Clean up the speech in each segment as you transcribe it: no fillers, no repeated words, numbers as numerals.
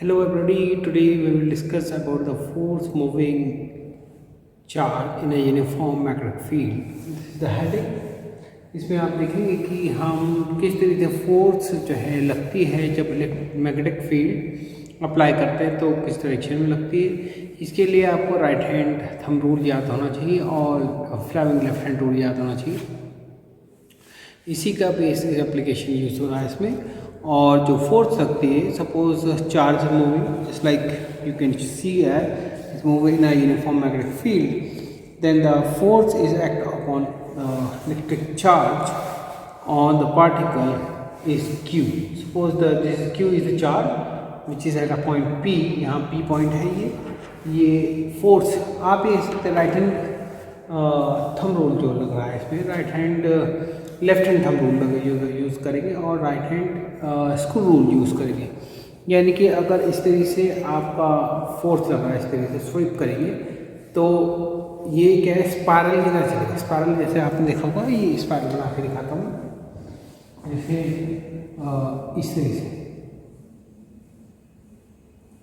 Hello everybody, today we will discuss about the force moving charge in a uniform magnetic field. This is the heading. इसमें आप देखेंगे कि हम किस तरीके से फोर्स जो है लगती है जब मैग्नेटिक फील्ड अप्लाई करते हैं तो किस डायरेक्शन में लगती है। इसके लिए आपको राइट हैंड थंब रूल याद होना चाहिए और फ्लेमिंग लेफ्ट हैंड रूल याद होना चाहिए। इसी का बेस एप्लीकेशन यूज हो रहा है इसमें। और जो फोर्स लगती है, suppose charge moving just like you can see is moving in a uniform magnetic field, then the force is act upon electric charge on the particle is Q. Suppose this Q is the charge which is at a point P. यहाँ P point है ये force आप ये सकते right hand thumb rule जो लग रहा है इसमें, right hand left hand thumb rule use करेंगे और right hand screw rule use करेंगे। यानी कि अगर इस तरीके से आपका फोर्स लग रहा है, इस तरीके से स्वीप करेंगे तो ये क्या है, स्पायरल की तरह चलेगा। स्पायरल जैसे आपने देखा होगा, ये स्पायरल बना के दिखाता हूँ। जैसे इस तरीके से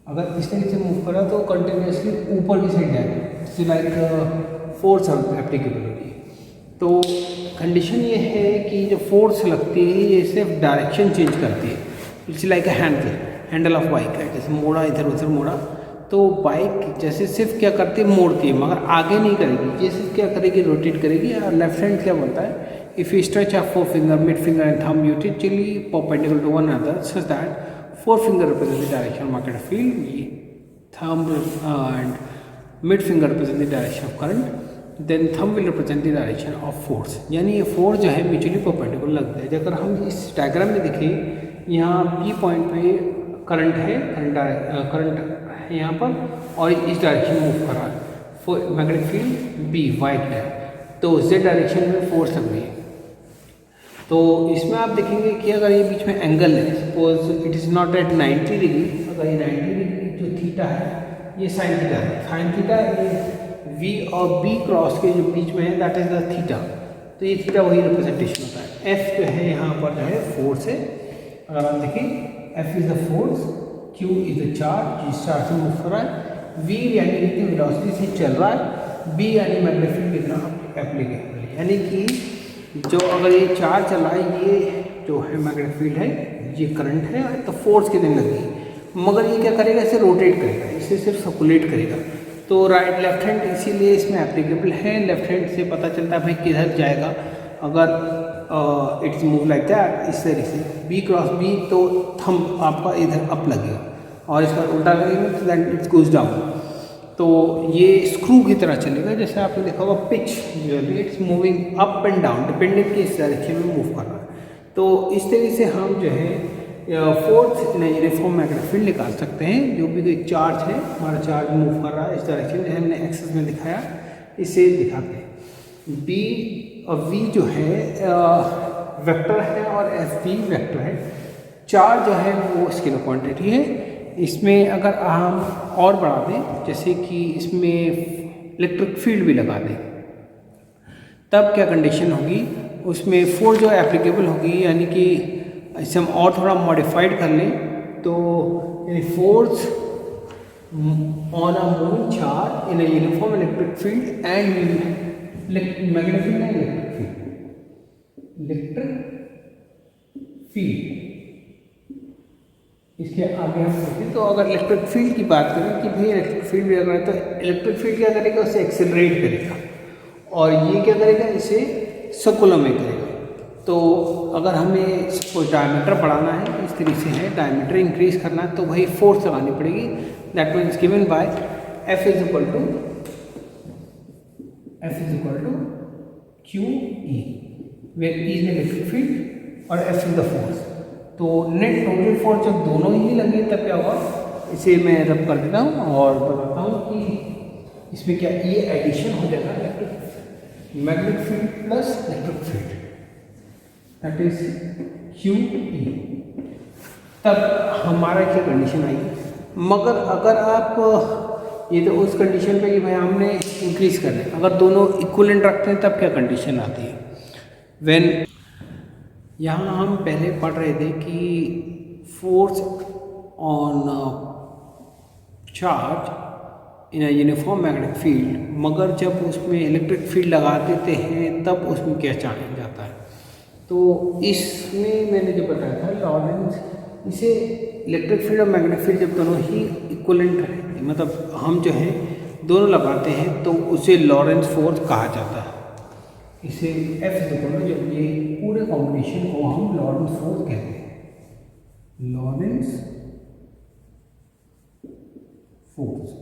अगर इस तरीके से मूव करा तो कंटिन्यूसली ऊपर की साइड जाएगा, इट्स लाइक फोर्स एप्लीकेबल होगी। तो कंडीशन ये है कि जो फोर्स लगती है ये सिर्फ डायरेक्शन चेंज करती है। It's like a handle of bike है, जैसे मोड़ा इधर उधर मोड़ा तो बाइक जैसे सिर्फ क्या करती है, मोड़ती है मगर आगे नहीं करेगी। ये सिर्फ क्या करेगी, रोटेट करेगी। और लेफ्ट हैंड क्या बोलता है, if you stretch a forefinger, mid finger and thumb mutually perpendicular to one another such that forefinger represent the direction of magnetic field, thumb and mid finger represent the direction of current, then thumb will represent the direction of force. यानी ये force जो है mutually perpendicular लगता है। अगर हम इस diagram में देखें, यहाँ पी पॉइंट पे करंट है, करंट यहाँ पर और इस डायरेक्शन में मूव कर रहा है मैग्नेटिक फील्ड बी वाइट है, तो z डायरेक्शन में फोर्स लग रही है। तो इसमें आप देखेंगे कि अगर ये बीच में एंगल है, suppose it is not at 90 degree, अगर ये 90 डिग्री जो थीटा है ये साइन थीटा है, साइन थीटा ये v और b क्रॉस के जो बीच में है दैट इज द थीटा। तो ये थीटा वही रिप्रेजेंटेशन होता है। f जो है यहाँ पर जो है फोर्स है। अगर आप देखें f is the force, Q is the charge जिस चार्ज से मूव कर रहा है, V यानी कितनी वेलोसिटी से चल रहा है, B यानी मैग्नेटिक फील्ड कितना एप्लीकेबल है। यानी कि जो अगर ये चार्ज चल रहा है, ये जो है मैग्नेटिक फील्ड है, ये करंट है, तो फोर्स कितनी लगेगी। मगर ये क्या करेगा, इसे रोटेट करेगा, इसे सिर्फ सर्कुलेट करेगा। तो राइट लेफ्ट हैंड इसीलिए इसमें एप्लीकेबल है। लेफ्ट हैंड से पता चलता है भाई किधर जाएगा। अगर इट्स मूव लाइक दैट, इस तरीके से बी क्रॉस बी, तो थंब आपका इधर अप लगेगा और इसका उल्टा करेंगे तो दैन इट्स गोज डाउन। तो ये स्क्रू की तरह चलेगा। जैसे आपने देखा होगा पिच जो है it's moving up and down depending किस डायरेक्शन में मूव कर रहा है। तो इस तरीके से हम जो है force in uniform magnetic field निकाल सकते हैं। जो भी कोई चार्ज है, हमारा चार्ज मूव कर रहा है इस डायरेक्शन, जैसे हमने एक्सेस में दिखाया, इसे दिखाते हैं। बी और वी जो है वेक्टर है और एफ भी वेक्टर है। चार्ज जो है वो स्केलर क्वांटिटी है। इसमें अगर हम और बढ़ा दें, जैसे कि इसमें इलेक्ट्रिक फील्ड भी लगा दें, तब क्या कंडीशन होगी, उसमें फोर्स जो एप्लीकेबल होगी। यानी कि इसे हम और थोड़ा मॉडिफाइड कर लें तो force on a moving charge in a uniform electric field and magnetic field and electric field. इसके आगे हम देखें तो अगर इलेक्ट्रिक फील्ड की बात करें कि भाई इलेक्ट्रिक फील्ड भी अगर है, तो इलेक्ट्रिक फील्ड क्या करेगा, उसे एक्सेलरेट करेगा और ये क्या करेगा, इसे सर्कुलर में करेगा। तो अगर हमें कोई डायमीटर बढ़ाना है, इस तरीके से है, डायमीटर इंक्रीज करना है, तो वही फोर्स लगानी पड़ेगी। That means given by F is equal to QE, where E is electric field और F इज द फोर्स। तो नेट टोटल फोर्स जब दोनों ही लगे तब क्या होगा, इसे मैं रब कर देता हूँ और बताता हूँ कि इसमें क्या ये एडिशन हो जाएगा, electric magnetic field plus electric field, that is QE। तब हमारा क्या कंडीशन आएगी। मगर अगर आप ये तो उस कंडीशन पे कि भाई हमने इंक्रीज करना है, अगर दोनों इक्वलेंट रखते हैं तब क्या कंडीशन आती है। व्हेन यहाँ हम पहले पढ़ रहे थे कि force on charge in a uniform magnetic field, मगर जब उसमें इलेक्ट्रिक फील्ड लगा देते हैं तब उसमें क्या चार्ज जाता है। तो इसमें मैंने जो बताया था लॉरेंस, इसे इलेक्ट्रिक फील्ड और मैग्नेटिक फील्ड जब दोनों ही इक्वलेंट है, मतलब हम जो है दोनों लगाते हैं तो उसे लॉरेंस फोर्स कहा जाता है। इसे F जब ये पूरे कॉम्बिनेशन को हम लॉरेंस फोर्स कहते हैं, लॉरेंस फोर्स।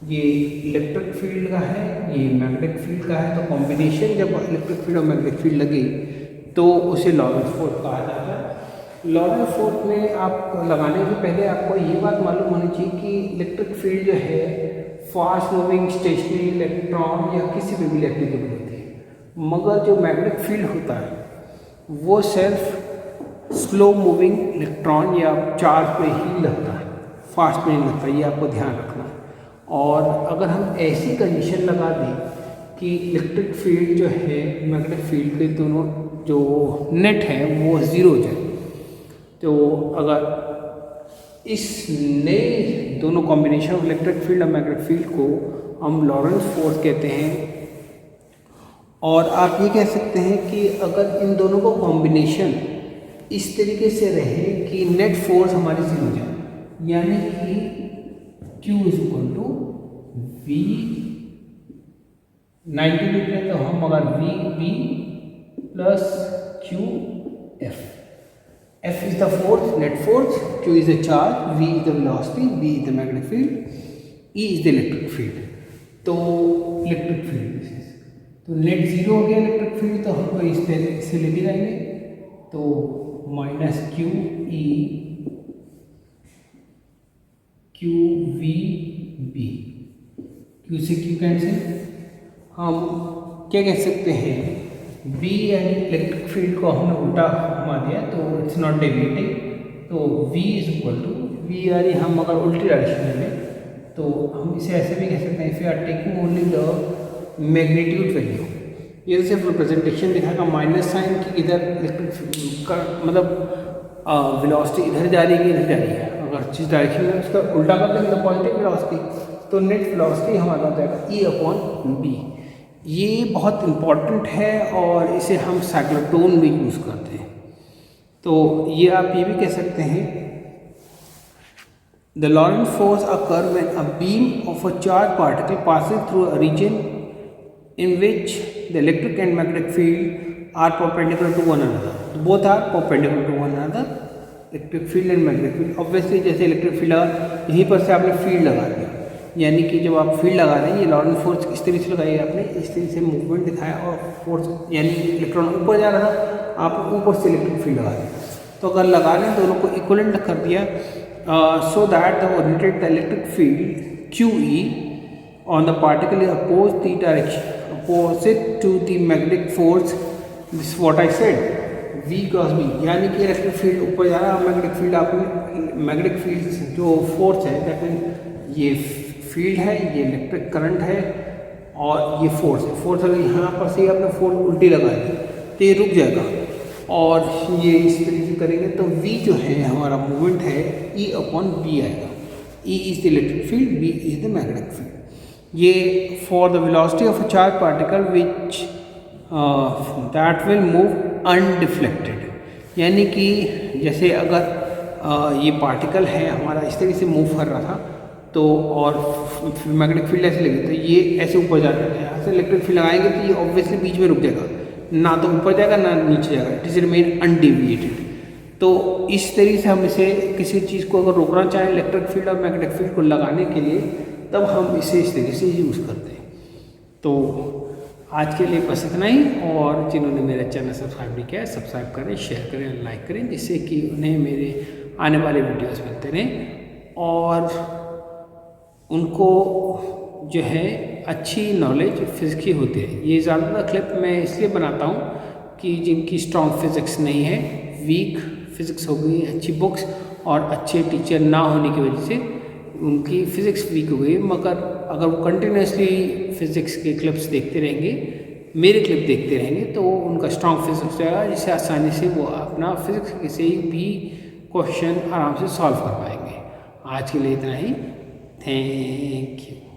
ये इलेक्ट्रिक फील्ड का है, ये मैग्नेटिक फील्ड का है, तो कॉम्बिनेशन जब इलेक्ट्रिक फील्ड और मैग्नेटिक फील्ड लगे तो उसे लॉरेंस फोर्स कहा जाता है। लॉरेंस फोर्स में आप लगाने से पहले आपको ये बात मालूम होनी चाहिए कि इलेक्ट्रिक फील्ड जो है फास्ट मूविंग स्टेशनरी इलेक्ट्रॉन या किसी भी एप्लीकेबल होती है, मगर जो मैग्नेटिक फील्ड होता है वो सिर्फ स्लो मूविंग इलेक्ट्रॉन या चार्ज पे ही लगता है, फास्ट में नहीं लगता, ये आपको ध्यान रखना है। और अगर हम ऐसी कंडीशन लगा दें कि इलेक्ट्रिक फील्ड जो है मैग्नेटिक फील्ड के दोनों जो नेट है वो ज़ीरो हो जाए, तो अगर इस नए दोनों कॉम्बिनेशन ऑफ इलेक्ट्रिक फील्ड और मैग्नेटिक फील्ड को हम लॉरेंस फोर्स कहते हैं। और आप ये कह सकते हैं कि अगर इन दोनों का कॉम्बिनेशन इस तरीके से रहे कि नेट फोर्स हमारी जीरो हो जाए, यानी कि Q is equal to V 90 degree, तो हम अगर V plus Q F, F is the force, net force, Q is the charge, V is the velocity, V is the magnetic field, E is the electric field। तो electric field, तो net zero हो गया electric field, तो हमको इससे लेके जाएंगे, तो minus Q E Q V B, Q से क्यू कैंसिल, हम क्या कह सकते हैं, बी यानी इलेक्ट्रिक फील्ड को हमने उल्टा घुमा दिया तो इट्स नॉट डेविएटिंग, तो V is equal to V यानी हम अगर उल्टी डायरेक्शन में लें तो हम इसे ऐसे भी कह सकते हैं, if you are taking only the magnitude value, ये सिर्फ रिप्रेजेंटेशन दिखाएगा माइनस साइन की इधर इलेक्ट्रिक का मतलब वेलोसिटी इधर जा रही है इधर जा रही है, अगर जिस डायरेक्शन में उसका उल्टा कर देंगे तो पॉजिटिव वेलोसिटी, तो नेट वेलोसिटी हमारा हो जाएगा E/B। ये बहुत इम्पॉर्टेंट है और इसे हम साइक्लोट्रॉन में यूज़ करते हैं। तो ये आप ये भी कह सकते हैं, the Lorentz force occur when a beam of a charge particle passing through a region in which the electric and magnetic field are perpendicular to one another, both are perpendicular to one another, electric field and magnetic field. Obviously जैसे electric field यहीं पर से आपने field लगा दिया, यानी कि जब आप फील्ड लगा रहे हैं, ये लॉरेंस फोर्स इस तरीके से लगाई आपने, इस तरीके से मूवमेंट दिखाया और फोर्स यानी इलेक्ट्रॉन ऊपर जा रहा था, आप ऊपर से इलेक्ट्रिक फील्ड लगा दें, तो अगर लगा लें दोनों को इक्वलेंट कर दिया, so that the oriented the electric field QE on the particle is oppose the direction opposite to the magnetic force, this what I said, V cross B, यानी कि इलेक्ट्रिक फील्ड ऊपर जा रहा है, मैग्नेटिक फील्ड आपने magnetic field जो force है that mean ये फील्ड है, ये इलेक्ट्रिक करंट है और ये फोर्स है, फोर्स अगर यहाँ पर से आपने फोर्स उल्टी लगा दी तो ये रुक जाएगा और ये इस तरीके से करेंगे तो V जो है हमारा मूवमेंट है E/B आएगा, E is the electric field, B is the magnetic field. ये for the velocity of a charge particle which that will move undeflected, यानी कि जैसे अगर ये पार्टिकल है हमारा इस तरीके से मूव कर रहा था तो और मैग्नेटिक फील्ड ऐसे लगी तो ये ऐसे ऊपर जा रहा है, यहाँ से इलेक्ट्रिक फील्ड लगाएंगे तो ये ऑब्वियसली बीच में रुक जाएगा, ना तो ऊपर जाएगा ना नीचे जाएगा, इट इज रिमेन अनडेविएटेड। तो इस तरीके से हम इसे किसी चीज़ को अगर रोकना चाहें इलेक्ट्रिक फील्ड और मैग्नेटिक फील्ड को लगाने के लिए, तब हम इसे इस तरीके से यूज़ करते हैं। तो आज के लिए बस इतना ही, और जिन्होंने मेरा चैनल सब्सक्राइब नहीं किया है सब्सक्राइब करें, शेयर करें और लाइक करें, जिससे कि उन्हें मेरे आने वाले वीडियोस मिलते रहें और उनको जो है अच्छी नॉलेज फिज़िक्स की होती है। ये ज़्यादातर क्लिप मैं इसलिए बनाता हूँ कि जिनकी स्ट्रॉन्ग फिज़िक्स नहीं है, वीक फिज़िक्स हो गई, अच्छी बुक्स और अच्छे टीचर ना होने की वजह से उनकी फ़िज़िक्स वीक हो गई, मगर अगर वो कंटिन्यूसली फ़िज़िक्स के क्लिप्स देखते रहेंगे, मेरे क्लिप देखते रहेंगे, तो उनका स्ट्रॉन्ग फिज़िक्स जाएगा, जिससे आसानी से वो अपना फिज़िक्स से भी क्वेश्चन आराम से सॉल्व कर पाएंगे। आज के लिए इतना ही। Thank you.